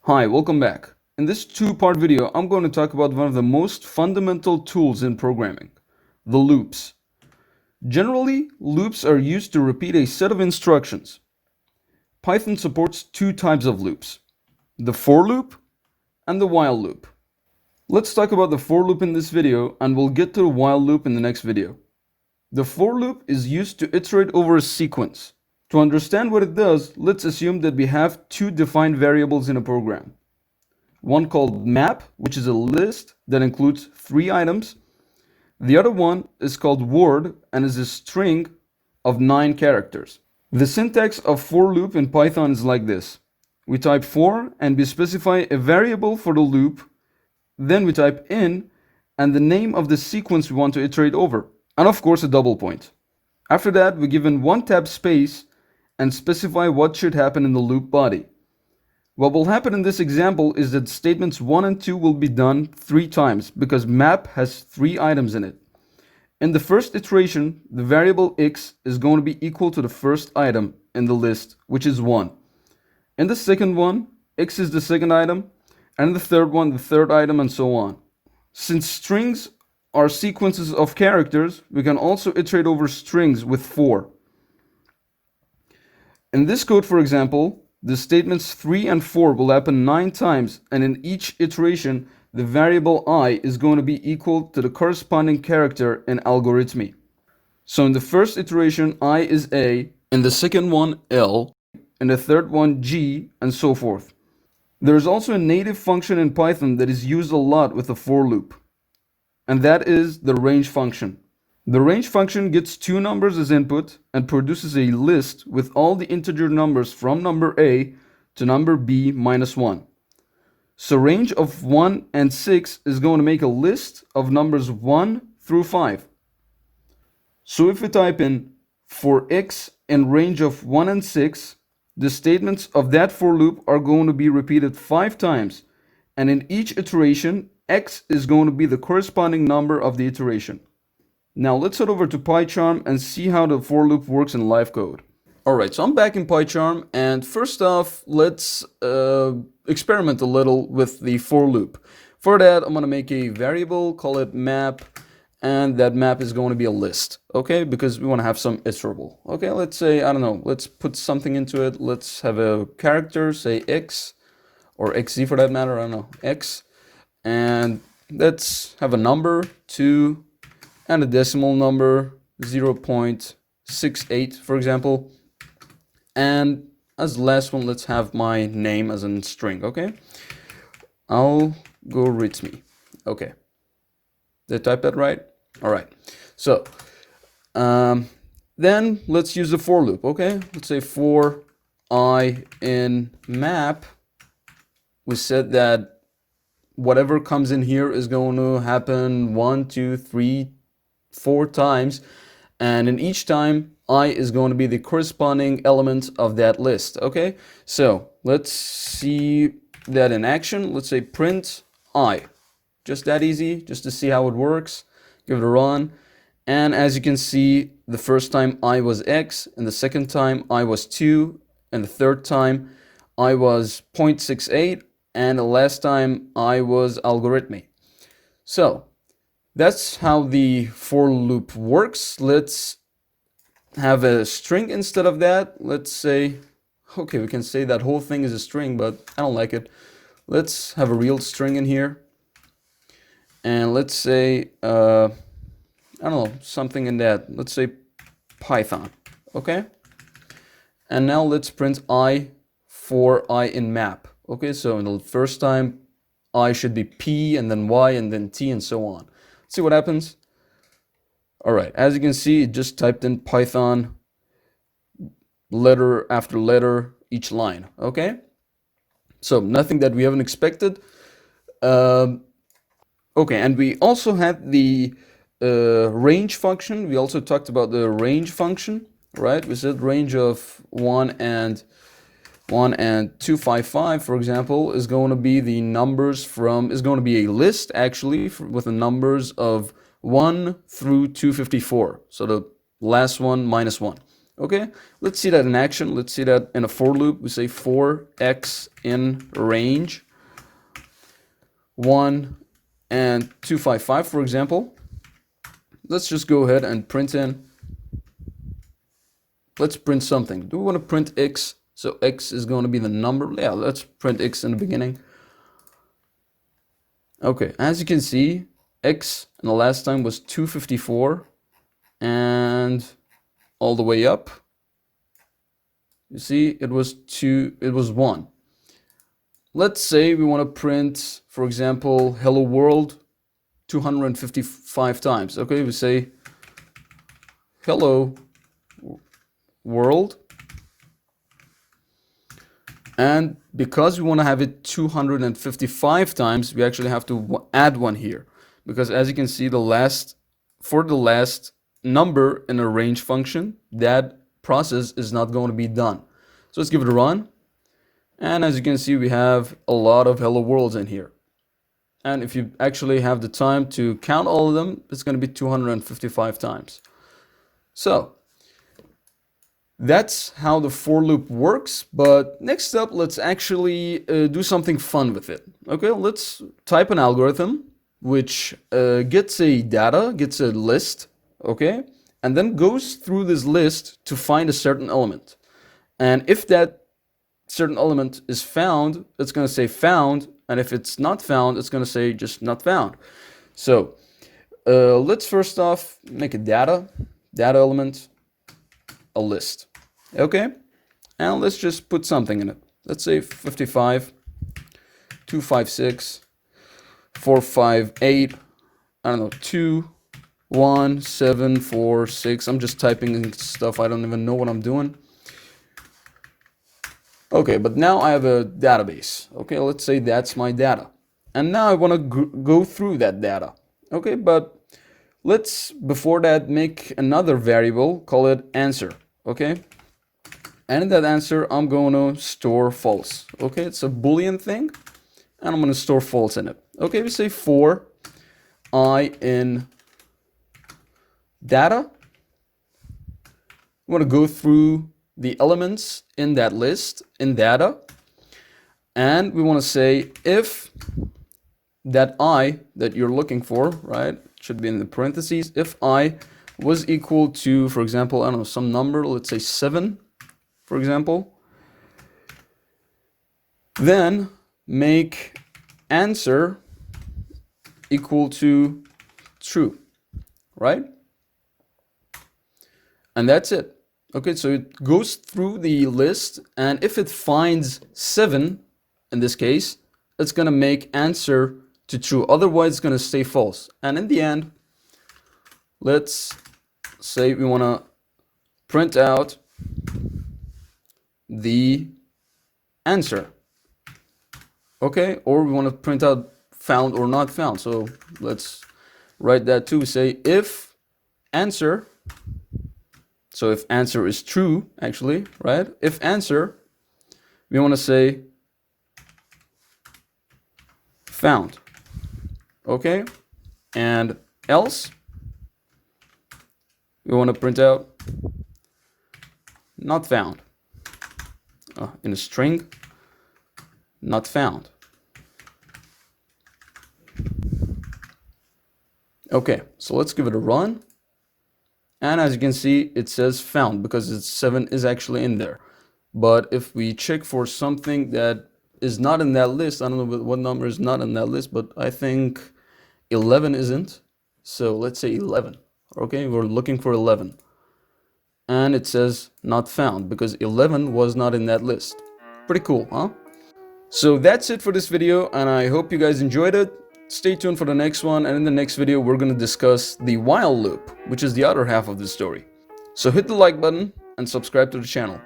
Hi, welcome back. In this two-part video, I'm going to talk about one of the most fundamental tools in programming, the loops. Generally, loops are used to repeat a set of instructions. Python supports two types of loops, the for loop and the while loop. Let's talk about the for loop in this video, and we'll get to the while loop in the next video. The for loop is used to iterate over a sequence. To understand what it does, let's assume that we have two defined variables in a program. One called map, which is a list that includes 3 items. The other one is called word and is a string of 9 characters. The syntax of for loop in Python is like this. We type for and we specify a variable for the loop. Then we type in and the name of the sequence we want to iterate over. And of course a double point. After that, we give in one tab space and specify what should happen in the loop body. What will happen in this example is that statements 1 and 2 will be done 3 times because map has 3 items in it. In the first iteration, the variable x is going to be equal to the first item in the list, which is 1. In the second one, x is the second item, and in the third one, the third item, and so on. Since strings are sequences of characters, we can also iterate over strings with for. In this code, for example, the statements 3 and 4 will happen 9 times, and in each iteration, the variable I is going to be equal to the corresponding character in algorithmy. So in the first iteration, I is A, in the second one, L, in the third one, G, and so forth. There is also a native function in Python that is used a lot with the for loop, and that is the range function. The range function gets 2 numbers as input and produces a list with all the integer numbers from number A to number B minus 1. So range of 1 and 6 is going to make a list of numbers 1 through 5. So if we type in for x in range of 1 and 6, the statements of that for loop are going to be repeated 5 times, and in each iteration, x is going to be the corresponding number of the iteration. Now let's head over to PyCharm and see how the for loop works in live code. Alright, so I'm back in PyCharm, and first off, let's experiment a little with the for loop. For that, I'm going to make a variable, call it map, and that map is going to be a list, okay? Because we want to have some iterable. Okay, let's say, I don't know, let's put something into it. Let's have a character, say x, or xz for that matter, I don't know, x. And let's have a number, 2, and a decimal number, 0.68, for example. And as the last one, let's have my name as a string, okay? Algorithmy. Okay. Did I type that right? All right. So, then let's use the for loop, okay? Let's say for I in map. We said that whatever comes in here is going to happen 1, 2, 3, 4 times, and in each time I is going to be the corresponding element of that list. Okay, so let's see that in action. Let's say print I, just that easy, just to see how it works. Give it a run, and as you can see, the first time I was x, and the second time I was 2, and the third time I was 0.68, and the last time I was algorithmy. So that's how the for loop works. Let's have a string instead of that. Let's say, okay, we can say that whole thing is a string, but I don't like it. Let's have a real string in here. And let's say, I don't know, something in that. Let's say Python, okay? And now let's print I for I in map. Okay, so in the first time, I should be P, and then Y, and then T, and so on. See what happens. All right, as you can see, it just typed in Python letter after letter each line. Okay, so nothing that we haven't expected. Okay, and we also had the range function. We also talked about the range function, right? We said range of 1 and 255, for example, is going to be the numbers from, is going to be a list actually with the numbers of 1 through 254. So the last one minus 1. Okay, let's see that in action. Let's see that in a for loop. We say for x in range 1 and 255, for example. Let's just go ahead and print in. Let's print something. Do we want to print x? So x is going to be the number. Yeah, let's print x in the beginning. Okay, as you can see, x in the last time was 254 and all the way up. You see, it was 1. Let's say we want to print, for example, hello world 255 times. Okay, we say hello world. And because we want to have it 255 times, we actually have to add one here. Because as you can see, for the last number in a range function, that process is not going to be done. So let's give it a run. And as you can see, we have a lot of hello worlds in here. And if you actually have the time to count all of them, it's going to be 255 times. So that's how the for loop works. But next up, let's actually do something fun with it. Okay, let's type an algorithm which gets a list, okay, and then goes through this list to find a certain element. And if that certain element is found, it's going to say found, and if it's not found, it's going to say just not found. So let's first off make a data element, a list, okay, and let's just put something in it. Let's say 55, 256, 458, I don't know, 2, 1, 7, 4, 6. I'm just typing in stuff. I don't even know what I'm doing. Okay, but now I have a database. Okay, let's say that's my data. And now I want to go through that data. Okay, but let's, before that, make another variable, call it answer. Okay, and in that answer, I'm going to store false. Okay, it's a Boolean thing, and I'm going to store false in it. Okay, we say for I in data. We want to go through the elements in that list in data, and we want to say if that I that you're looking for, right, should be in the parentheses, if I was equal to, for example, I don't know, some number, let's say 7, for example, then make answer equal to true, right? And that's it. Okay, so it goes through the list, and if it finds 7, in this case, it's going to make answer to true. Otherwise, it's going to stay false. And in the end, let's say we want to print out the answer. Okay, or we want to print out found or not found. So let's write that too. We say if answer. So if answer is true, actually, right? If answer, we want to say found. Okay? And else, we want to print out not found. In a string, not found. Okay, so let's give it a run. And as you can see, it says found because it's 7 is actually in there. But if we check for something that is not in that list, I don't know what number is not in that list, but I think 11 isn't. So let's say 11. Okay, we're looking for 11. And it says not found because 11 was not in that list. Pretty cool, huh? So that's it for this video, and I hope you guys enjoyed it. Stay tuned for the next one, and in the next video we're going to discuss the while loop, which is the other half of the story. So hit the like button and subscribe to the channel.